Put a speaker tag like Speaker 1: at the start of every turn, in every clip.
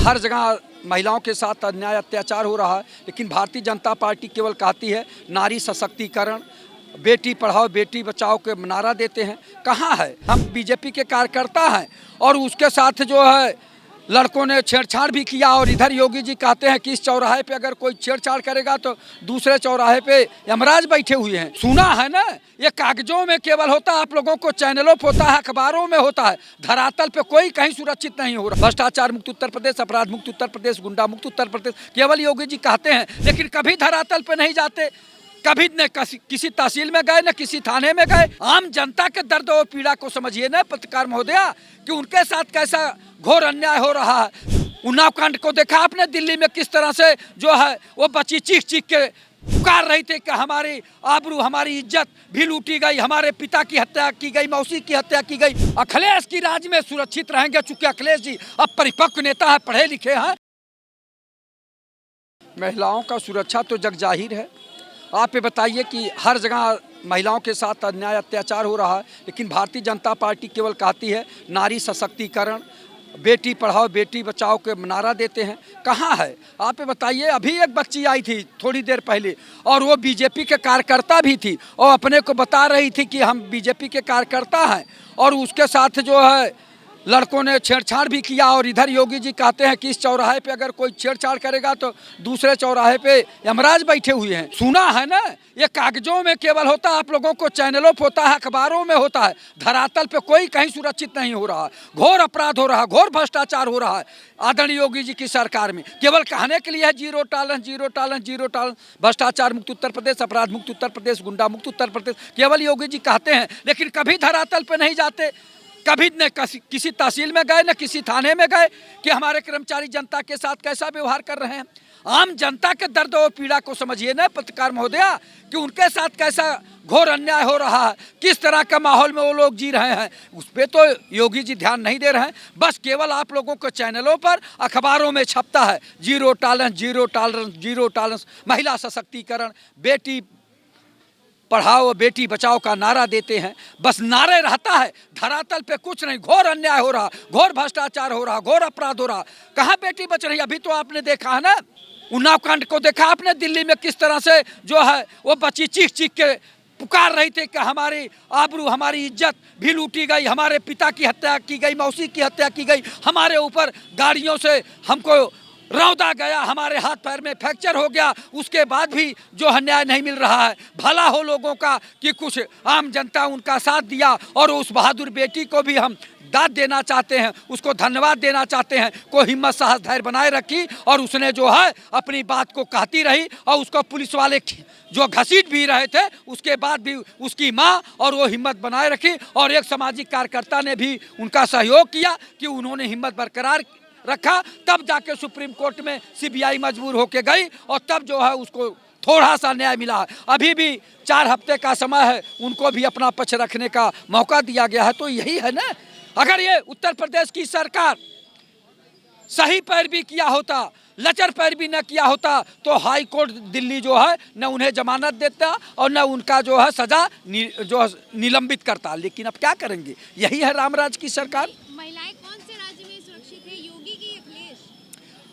Speaker 1: हर जगह महिलाओं के साथ अन्याय अत्याचार हो रहा है, लेकिन भारतीय जनता पार्टी केवल कहती है नारी सशक्तिकरण, बेटी पढ़ाओ बेटी बचाओ के नारा देते हैं। कहाँ है? हम बीजेपी के कार्यकर्ता हैं और उसके साथ जो है लड़कों ने छेड़छाड़ भी किया। और इधर योगी जी कहते हैं कि इस चौराहे पे अगर कोई छेड़छाड़ करेगा तो दूसरे चौराहे पे यमराज बैठे हुए हैं। सुना है ना, ये कागजों में केवल होता है, आप लोगों को चैनलों पे होता है, अखबारों में होता है, धरातल पे कोई कहीं सुरक्षित नहीं हो रहा। भ्रष्टाचार मुक्त उत्तर प्रदेश, अपराध मुक्त उत्तर प्रदेश, गुंडा मुक्त उत्तर प्रदेश केवल योगी जी कहते हैं, लेकिन कभी धरातल पे नहीं जाते। कभी न किसी तहसील में गए, न किसी थाने में गए। आम जनता के दर्द और पीड़ा को समझिए ना पत्रकार महोदया, कि उनके साथ कैसा घोर अन्याय हो रहा है। उन्नाव कांड को देखा आपने, दिल्ली में किस तरह से जो है वो बच्ची चीख चीख के पुकार रही थी कि हमारी आबरू हमारी इज्जत भी लूटी गई, हमारे पिता की हत्या की गई, मौसी की हत्या की गई। अखिलेश की राज में सुरक्षित रहेंगे, चूंकि अखिलेश जी अब परिपक्व नेता है, पढ़े लिखे हैं। महिलाओं का सुरक्षा तो जग जाहिर है। आप ये बताइए कि हर जगह महिलाओं के साथ अन्याय अत्याचार हो रहा है, लेकिन भारतीय जनता पार्टी केवल कहती है नारी सशक्तिकरण, बेटी पढ़ाओ बेटी बचाओ के नारा देते हैं। कहाँ है? आप ये बताइए। अभी एक बच्ची आई थी थोड़ी देर पहले और वो बीजेपी के कार्यकर्ता भी थी और अपने को बता रही थी कि हम बीजेपी के कार्यकर्ता हैं, और उसके साथ जो है लड़कों ने छेड़छाड़ भी किया। और इधर योगी जी कहते हैं कि इस चौराहे पे अगर कोई छेड़छाड़ करेगा तो दूसरे चौराहे पे यमराज बैठे हुए हैं। सुना है ना, ये कागजों में केवल होता है, आप लोगों को चैनलों पे होता है, अखबारों में होता है, धरातल पे कोई कहीं सुरक्षित नहीं हो रहा। घोर अपराध हो रहा, घोर भ्रष्टाचार हो रहा है आदरणीय योगी जी की सरकार में। केवल कहने के लिए है zero tolerance, zero tolerance, zero tolerance. भ्रष्टाचार मुक्त उत्तर प्रदेश, अपराध मुक्त उत्तर प्रदेश, गुंडा मुक्त उत्तर प्रदेश केवल योगी जी कहते हैं, लेकिन कभी धरातल पे नहीं जाते। कभी न किसी तहसील में गए, न किसी थाने में गए कि हमारे कर्मचारी जनता के साथ कैसा व्यवहार कर रहे हैं। आम जनता के दर्द और पीड़ा को समझिए ना पत्रकार महोदया, कि उनके साथ कैसा घोर अन्याय हो रहा है, किस तरह का माहौल में वो लोग जी रहे हैं। उस पर तो योगी जी ध्यान नहीं दे रहे हैं। बस केवल आप लोगों को चैनलों पर अखबारों में छपता है zero tolerance, zero tolerance, zero tolerance. महिला सशक्तिकरण, बेटी पढ़ाओ बेटी बचाओ का नारा देते हैं। बस नारे रहता है, धरातल पे कुछ नहीं। घोर अन्याय हो रहा, घोर भ्रष्टाचार हो रहा, घोर अपराध हो रहा। कहाँ बेटी बच रही? अभी तो आपने देखा है ना, उन्नाव कांड को देखा आपने, दिल्ली में किस तरह से जो है वो बच्ची चीख चीख के पुकार रही थी कि हमारी आबरू हमारी इज्जत भी लूटी गई, हमारे पिता की हत्या की गई, मौसी की हत्या की गई, हमारे ऊपर गाड़ियों से हमको रौदा गया, हमारे हाथ पैर में फ्रैक्चर हो गया। उसके बाद भी जो अन्याय नहीं मिल रहा है। भला हो लोगों का कि कुछ आम जनता उनका साथ दिया, और उस बहादुर बेटी को भी हम दाद देना चाहते हैं, उसको धन्यवाद देना चाहते हैं। को हिम्मत साहस धैर्य बनाए रखी और उसने जो है अपनी बात को कहती रही, और उसको पुलिस वाले जो घसीट भी रहे थे उसके बाद भी उसकी माँ और वो हिम्मत बनाए रखी। और एक सामाजिक कार्यकर्ता ने भी उनका सहयोग किया कि उन्होंने हिम्मत बरकरार रखा। तब जाके सुप्रीम कोर्ट में सीबीआई मजबूर होके गई, और तब जो है उसको थोड़ा सा न्याय मिला है। अभी भी 4 हफ्ते का समय है, उनको भी अपना पक्ष रखने का मौका दिया गया है। तो यही है ना, अगर ये उत्तर प्रदेश की सरकार सही पैरवी किया होता, लचर पैरवी न किया होता, तो हाई कोर्ट दिल्ली जो है न उन्हें जमानत देता और न उनका जो है सजा जो निलंबित करता। लेकिन अब क्या करेंगे, यही है रामराज की सरकार।
Speaker 2: महिलाएं कौन से राज्य में सुरक्षित है, योगी की अखिलेश?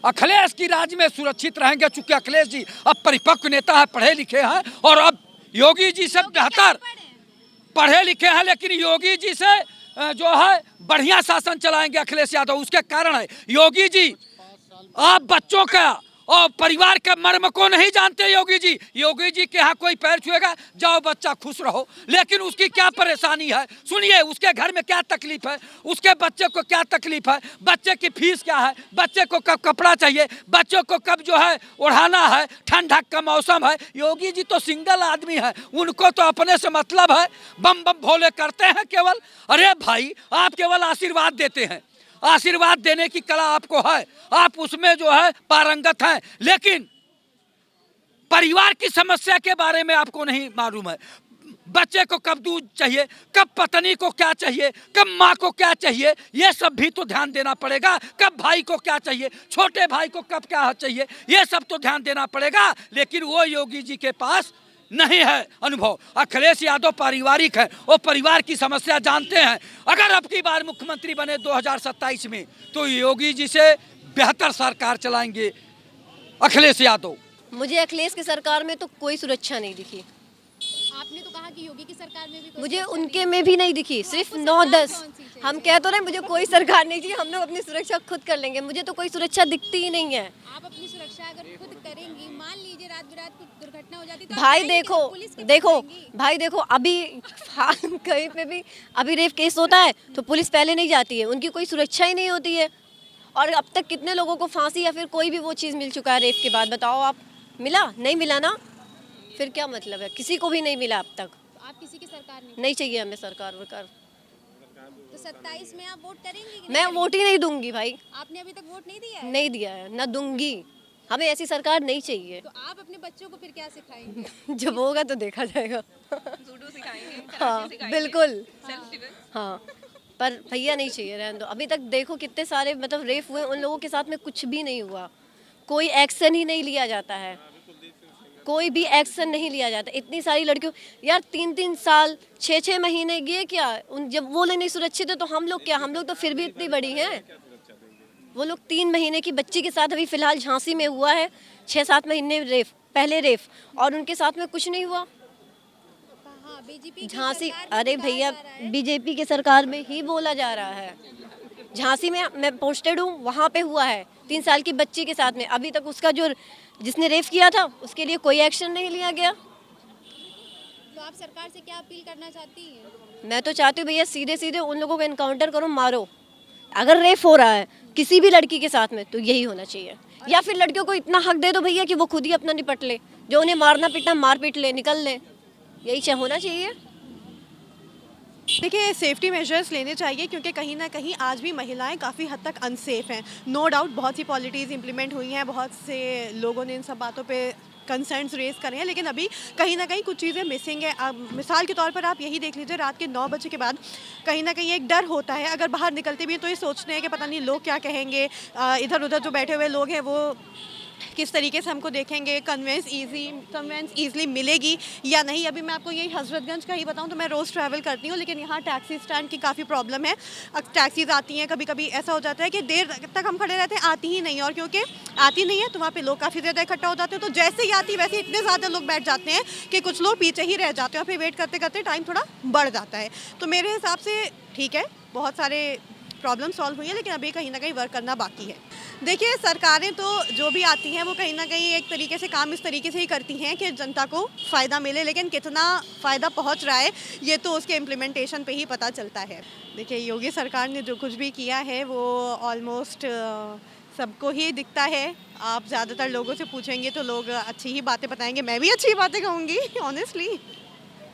Speaker 1: अखिलेश की राज में सुरक्षित रहेंगे, चूंकि अखिलेश जी अब परिपक्व नेता है, पढ़े लिखे हैं। और अब योगी जी से बेहतर पढ़े लिखे हैं, लेकिन योगी जी से जो है बढ़िया शासन चलाएंगे अखिलेश यादव। उसके कारण है योगी जी आप बच्चों का और परिवार के मर्म को नहीं जानते। योगी जी के यहाँ कोई पैर छुएगा, जाओ बच्चा खुश रहो। लेकिन उसकी क्या परेशानी है, सुनिए। उसके घर में क्या तकलीफ है, उसके बच्चे को क्या तकलीफ है, बच्चे की फीस क्या है, बच्चे को कब कपड़ा चाहिए, बच्चों को कब जो है ओढ़ाना है, ठंडक का मौसम है। योगी जी तो सिंगल आदमी है, उनको तो अपने से मतलब है, बम बम भोले करते हैं केवल। अरे भाई, आप केवल आशीर्वाद देते हैं, आशीर्वाद देने की कला आपको है, आप उसमें जो है पारंगत हैं, लेकिन परिवार की समस्या के बारे में आपको नहीं मालूम है। बच्चे को कब दूध चाहिए, कब पत्नी को क्या चाहिए, कब माँ को क्या चाहिए, ये सब भी तो ध्यान देना पड़ेगा। कब भाई को क्या चाहिए, छोटे भाई को कब क्या चाहिए, ये सब तो ध्यान देना पड़ेगा। लेकिन वो योगी जी के पास नहीं है अनुभव। अखिलेश यादव पारिवारिक है, वो परिवार की समस्या जानते हैं। अगर अब की बार मुख्यमंत्री बने 2027 में, तो योगी जी से बेहतर सरकार चलाएंगे अखिलेश यादव।
Speaker 3: मुझे अखिलेश की सरकार में तो कोई सुरक्षा नहीं दिखी।
Speaker 2: आपने तो कहा कि योगी की सरकार में भी कोई
Speaker 3: मुझे
Speaker 2: सुरक्षा
Speaker 3: उनके
Speaker 2: नहीं
Speaker 3: में भी नहीं दिखी, सिर्फ
Speaker 2: आपको
Speaker 3: 9-10।
Speaker 2: सरकार कौन सी चाहिए?
Speaker 3: हम कह तो रहे हैं, मुझे कोई सरकार नहीं चाहिए, हम लोग अपनी सुरक्षा खुद कर लेंगे। मुझे तो कोई सुरक्षा दिखती ही नहीं है।
Speaker 2: आप अपनी सुरक्षा अगर खुद करेंगी, मान लीजिए रात बिरात कुछ दुर्घटना हो जाती तो आप
Speaker 3: भाई
Speaker 2: जाएंगी
Speaker 3: देखो,
Speaker 2: तो पुलिस के पास
Speaker 3: देखो
Speaker 2: जाएंगी?
Speaker 3: भाई देखो, अभी कहीं पे भी अभी रेप केस होता है तो पुलिस पहले नहीं जाती है, उनकी कोई सुरक्षा ही नहीं होती है। और अब तक कितने लोगों को फांसी या फिर कोई भी वो चीज़ मिल चुका है रेप के बाद, बताओ आप। मिला? नहीं मिला ना, फिर क्या मतलब है? किसी को भी नहीं मिला अब तक।
Speaker 2: तो आप किसी की सरकार
Speaker 3: नहीं चाहिए हमें सरकार वरकार।
Speaker 2: तो 27 में आप वोट करेंगी कि नहीं
Speaker 3: मैं
Speaker 2: करेंगी?
Speaker 3: वोट ही नहीं दूंगी भाई,
Speaker 2: आपने अभी तक वोट नहीं दिया है?
Speaker 3: नहीं दिया है ना दूंगी। हमें ऐसी सरकार नहीं चाहिए।
Speaker 2: तो आप अपने बच्चों को फिर क्या सिखाएंगे?
Speaker 3: जब होगा तो देखा जाएगा।
Speaker 4: जूडो सिखाएंगे,
Speaker 3: हाँ
Speaker 4: कराटे
Speaker 3: बिल्कुल,
Speaker 4: सेल्फ डिफेंस।
Speaker 3: हाँ। पर भैया नहीं चाहिए, रहने दो। अभी तक देखो कितने सारे मतलब रेप हुए, उन लोगों के साथ में कुछ भी नहीं हुआ, कोई एक्शन ही नहीं लिया जाता है, कोई भी एक्शन नहीं लिया जाता। इतनी सारी लड़कियों, यार 3-3 साल 6-6 महीने ये क्या, उन जब वो लोग नहीं सुरक्षित है तो हम लोग क्या, हम लोग तो फिर भी इतनी बड़ी हैं। वो लोग 3 महीने की बच्ची के साथ अभी फिलहाल झांसी में हुआ है, 6-7 महीने रेप, पहले रेप, और उनके साथ में कुछ नहीं हुआ।
Speaker 2: हाँ, बीजेपी की
Speaker 3: झांसी,
Speaker 2: सरकार में
Speaker 3: अरे
Speaker 2: कहा
Speaker 3: भैया
Speaker 2: जा रहा है।
Speaker 3: बीजेपी की सरकार में ही बोला जा रहा है। झांसी में मैं पोस्टेड हूँ, वहाँ पे हुआ है 3 साल की बच्ची के साथ में। अभी तक उसका जो जिसने रेप किया था उसके लिए कोई एक्शन नहीं लिया गया।
Speaker 2: तो आप सरकार से क्या अपील करना चाहती हैं?
Speaker 3: मैं तो चाहती हूँ भैया सीधे सीधे उन लोगों को एनकाउंटर करो, मारो। अगर रेप हो रहा है किसी भी लड़की के साथ में तो यही होना चाहिए, या फिर लड़कियों को इतना हक दे दो भैया कि वो खुद ही अपना निपट ले, जो उन्हें मारना पीटना मार पीट ले, निकल ले, यही होना चाहिए।
Speaker 5: देखिए, सेफ्टी मेजर्स लेने चाहिए क्योंकि कहीं ना कहीं आज भी महिलाएं काफ़ी हद तक अनसेफ हैं। नो डाउट बहुत सी पॉलिटीज़ इंप्लीमेंट हुई हैं, बहुत से लोगों ने इन सब बातों पे कंसर्न्स रेज करे हैं, लेकिन अभी कहीं ना कहीं कुछ चीज़ें मिसिंग है। अब मिसाल के तौर पर आप यही देख लीजिए, रात के 9 बजे के बाद कहीं ना कहीं एक डर होता है। अगर बाहर निकलते भी हैं तो ये सोचते हैं कि पता नहीं लोग क्या कहेंगे, इधर उधर जो बैठे हुए लोग हैं वो किस तरीके से हमको देखेंगे, कन्वेंस ईजिली मिलेगी या नहीं। अभी मैं आपको यही हजरतगंज का ही बताऊं तो मैं रोज़ ट्रैवल करती हूं, लेकिन यहाँ टैक्सी स्टैंड की काफ़ी प्रॉब्लम है। टैक्सीज आती हैं, कभी कभी ऐसा हो जाता है कि देर तक हम खड़े रहते हैं, आती ही नहीं, और क्योंकि आती नहीं है तो वहाँ पे लोग काफ़ी ज़्यादा इकट्ठा हो जाते हैं। तो जैसे ही आती वैसे इतने ज़्यादा लोग बैठ जाते हैं कि कुछ लोग पीछे ही रह जाते हैं, और फिर वेट करते करते टाइम थोड़ा बढ़ जाता है। तो मेरे हिसाब से ठीक है, बहुत सारे प्रॉब्लम सॉल्व हुई है, लेकिन अभी कहीं ना कहीं वर्क करना बाकी है। देखिए, सरकारें तो जो भी आती हैं वो कहीं ना कहीं एक तरीके से काम इस तरीके से ही करती हैं कि जनता को फ़ायदा मिले, लेकिन कितना फ़ायदा पहुंच रहा है ये तो उसके इम्प्लीमेंटेशन पे ही पता चलता है। देखिए, योगी सरकार ने जो कुछ भी किया है वो ऑलमोस्ट सबको ही दिखता है। आप ज़्यादातर लोगों से पूछेंगे तो लोग अच्छी ही बातें बताएंगे, मैं भी अच्छी बातें कहूँगी ऑनेस्टली।